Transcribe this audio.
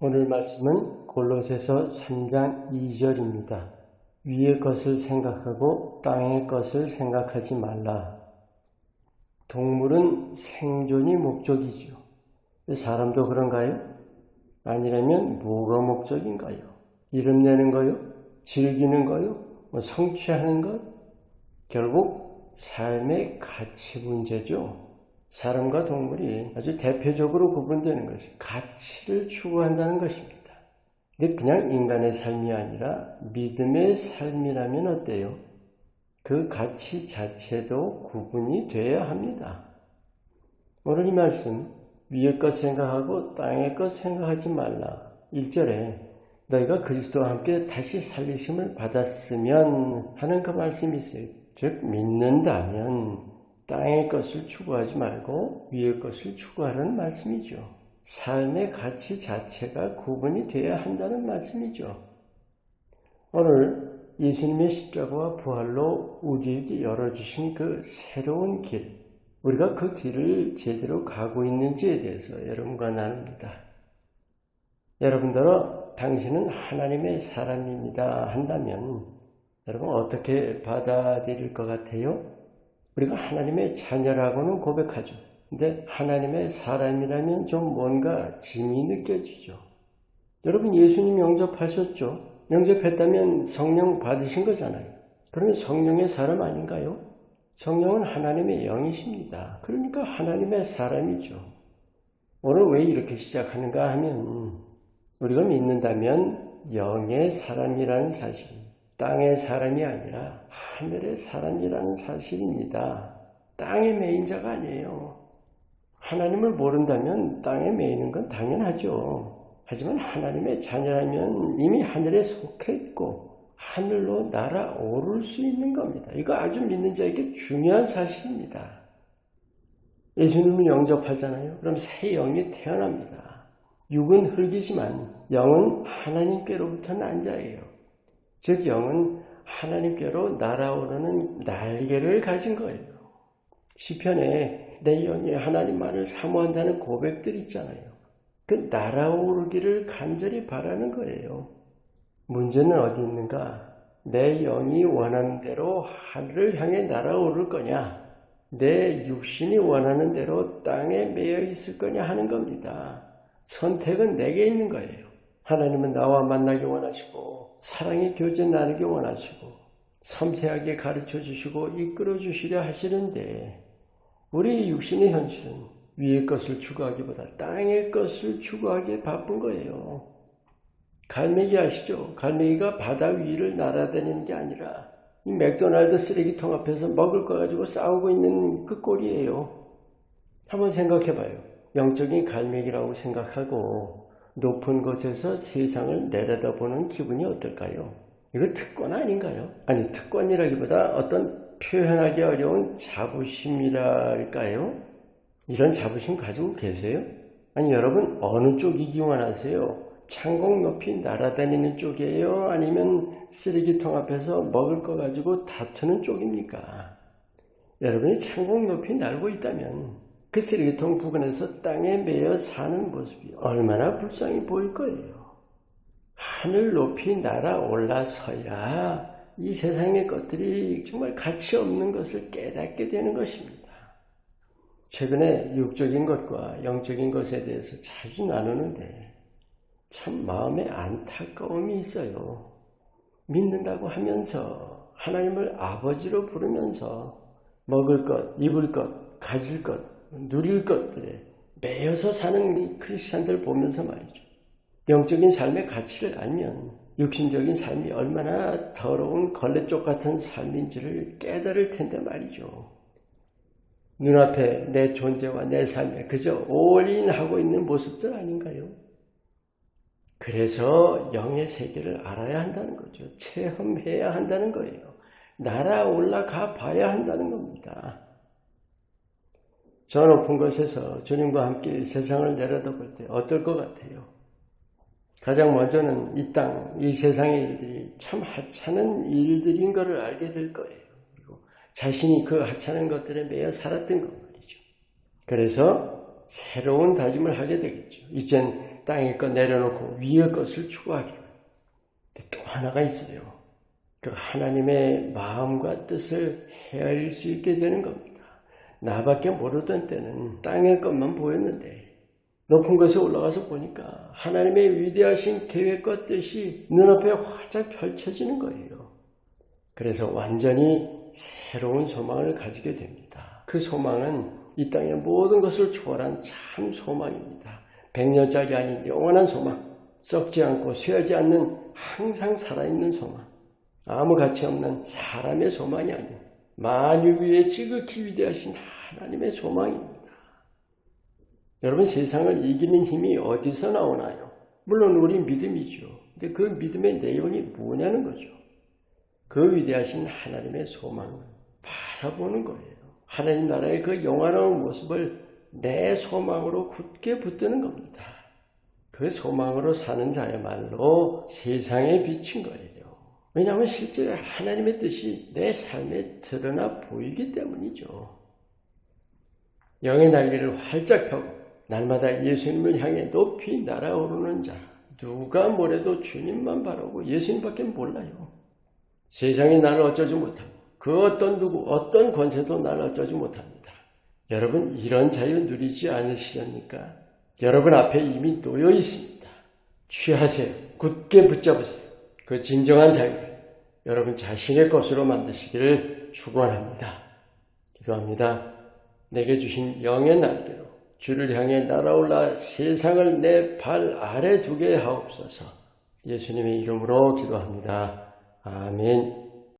오늘 말씀은 골로새서 3장 2절입니다. 위의 것을 생각하고 땅의 것을 생각하지 말라. 동물은 생존이 목적이죠. 사람도 그런가요? 아니라면 뭐가 목적인가요? 이름 내는 거요? 즐기는 거요? 성취하는 것? 결국 삶의 가치 문제죠. 사람과 동물이 아주 대표적으로 구분되는 것이 가치를 추구한다는 것입니다. 근데 그냥 인간의 삶이 아니라 믿음의 삶이라면 어때요? 그 가치 자체도 구분이 되어야 합니다. 오늘 이 말씀, 위의 것 생각하고 땅의 것 생각하지 말라. 1절에 너희가 그리스도와 함께 다시 살리심을 받았으면 하는 그 말씀이 있어요. 즉 믿는다면 땅의 것을 추구하지 말고 위의 것을 추구하라는 말씀이죠. 삶의 가치 자체가 구분이 되어야 한다는 말씀이죠. 오늘 예수님의 십자가와 부활로 우리에게 열어주신 그 새로운 길, 우리가 그 길을 제대로 가고 있는지에 대해서 여러분과 나눕니다. 여러분들은 당신은 하나님의 사람입니다 한다면 여러분 어떻게 받아들일 것 같아요? 우리가 하나님의 자녀라고는 고백하죠. 근데 하나님의 사람이라면 좀 뭔가 짐이 느껴지죠. 여러분 예수님 영접하셨죠? 영접했다면 성령 받으신 거잖아요. 그러면 성령의 사람 아닌가요? 성령은 하나님의 영이십니다. 그러니까 하나님의 사람이죠. 오늘 왜 이렇게 시작하는가 하면 우리가 믿는다면 영의 사람이라는 사실, 땅의 사람이 아니라 하늘의 사람이라는 사실입니다. 땅에 매인 자가 아니에요. 하나님을 모른다면 땅에 매이는 건 당연하죠. 하지만 하나님의 자녀라면 이미 하늘에 속해 있고 하늘로 날아오를 수 있는 겁니다. 이거 아주 믿는 자에게 중요한 사실입니다. 예수님을 영접하잖아요. 그럼 새 영이 태어납니다. 육은 흙이지만 영은 하나님께로부터 난 자예요. 즉 영은 하나님께로 날아오르는 날개를 가진 거예요. 시편에 내 영이 하나님만을 사모한다는 고백들 있잖아요. 그 날아오르기를 간절히 바라는 거예요. 문제는 어디 있는가? 내 영이 원하는 대로 하늘을 향해 날아오를 거냐? 내 육신이 원하는 대로 땅에 매여 있을 거냐 하는 겁니다. 선택은 내게 있는 거예요. 하나님은 나와 만나기 원하시고 사랑의 교제 나누기 원하시고 섬세하게 가르쳐 주시고 이끌어 주시려 하시는데 우리 육신의 현실은 위의 것을 추구하기보다 땅의 것을 추구하기에 바쁜 거예요. 갈매기 아시죠? 갈매기가 바다 위를 날아다니는 게 아니라 이 맥도날드 쓰레기통 앞에서 먹을 거 가지고 싸우고 있는 그 꼴이에요. 한번 생각해 봐요. 영적인 갈매기라고 생각하고 높은 곳에서 세상을 내려다보는 기분이 어떨까요? 이거 특권 아닌가요? 아니 특권이라기보다 어떤 표현하기 어려운 자부심이랄까요? 이런 자부심 가지고 계세요? 아니 여러분 어느 쪽이기 원하세요? 창공 높이 날아다니는 쪽이에요? 아니면 쓰레기통 앞에서 먹을 거 가지고 다투는 쪽입니까? 여러분이 창공 높이 날고 있다면 그 쓰레기통 부근에서 땅에 매여 사는 모습이 얼마나 불쌍히 보일 거예요. 하늘 높이 날아올라서야 이 세상의 것들이 정말 가치 없는 것을 깨닫게 되는 것입니다. 최근에 육적인 것과 영적인 것에 대해서 자주 나누는데 참 마음에 안타까움이 있어요. 믿는다고 하면서 하나님을 아버지로 부르면서 먹을 것, 입을 것, 가질 것, 누릴 것들에 매여서 사는 이 크리스찬들 보면서 말이죠. 영적인 삶의 가치를 알면 육신적인 삶이 얼마나 더러운 걸레쪽 같은 삶인지를 깨달을 텐데 말이죠. 눈앞에 내 존재와 내 삶에 그저 올인하고 있는 모습들 아닌가요? 그래서 영의 세계를 알아야 한다는 거죠. 체험해야 한다는 거예요. 날아올라가 봐야 한다는 겁니다. 저 높은 곳에서 주님과 함께 세상을 내려다볼 때 어떨 것 같아요? 가장 먼저는 이 땅, 이 세상의 일들이 참 하찮은 일들인 것을 알게 될 거예요. 그리고 자신이 그 하찮은 것들에 매여 살았던 것 말이죠. 그래서 새로운 다짐을 하게 되겠죠. 이젠 땅의 것 내려놓고 위의 것을 추구하기로. 또 하나가 있어요. 그 하나님의 마음과 뜻을 헤아릴 수 있게 되는 겁니다. 나밖에 모르던 때는 땅의 것만 보였는데 높은 곳에 올라가서 보니까 하나님의 위대하신 계획과 뜻이 눈앞에 활짝 펼쳐지는 거예요. 그래서 완전히 새로운 소망을 가지게 됩니다. 그 소망은 이 땅의 모든 것을 초월한 참 소망입니다. 100년짜리 아닌 영원한 소망, 썩지 않고 쇠하지 않는 항상 살아있는 소망, 아무 가치 없는 사람의 소망이 아닌 만유 위에 지극히 위대하신 하나님의 소망입니다. 여러분, 세상을 이기는 힘이 어디서 나오나요? 물론 우리 믿음이죠. 근데 그 믿음의 내용이 뭐냐는 거죠. 그 위대하신 하나님의 소망을 바라보는 거예요. 하나님 나라의 그 영화로운 모습을 내 소망으로 굳게 붙드는 겁니다. 그 소망으로 사는 자야말로 세상에 비친 거예요. 왜냐하면 실제 하나님의 뜻이 내 삶에 드러나 보이기 때문이죠. 영의 날개를 활짝 펴고 날마다 예수님을 향해 높이 날아오르는 자, 누가 뭐래도 주님만 바라고 예수님밖에 몰라요. 세상이 나를 어쩌지 못하고 그 어떤 누구, 어떤 권세도 나를 어쩌지 못합니다. 여러분, 이런 자유 누리지 않으시렵니까? 여러분 앞에 이미 놓여 있습니다. 취하세요. 굳게 붙잡으세요. 그 진정한 자유를 여러분 자신의 것으로 만드시기를 축원합니다. 기도합니다. 내게 주신 영의 날개로 주를 향해 날아올라 세상을 내 발 아래 두게 하옵소서. 예수님의 이름으로 기도합니다. 아멘.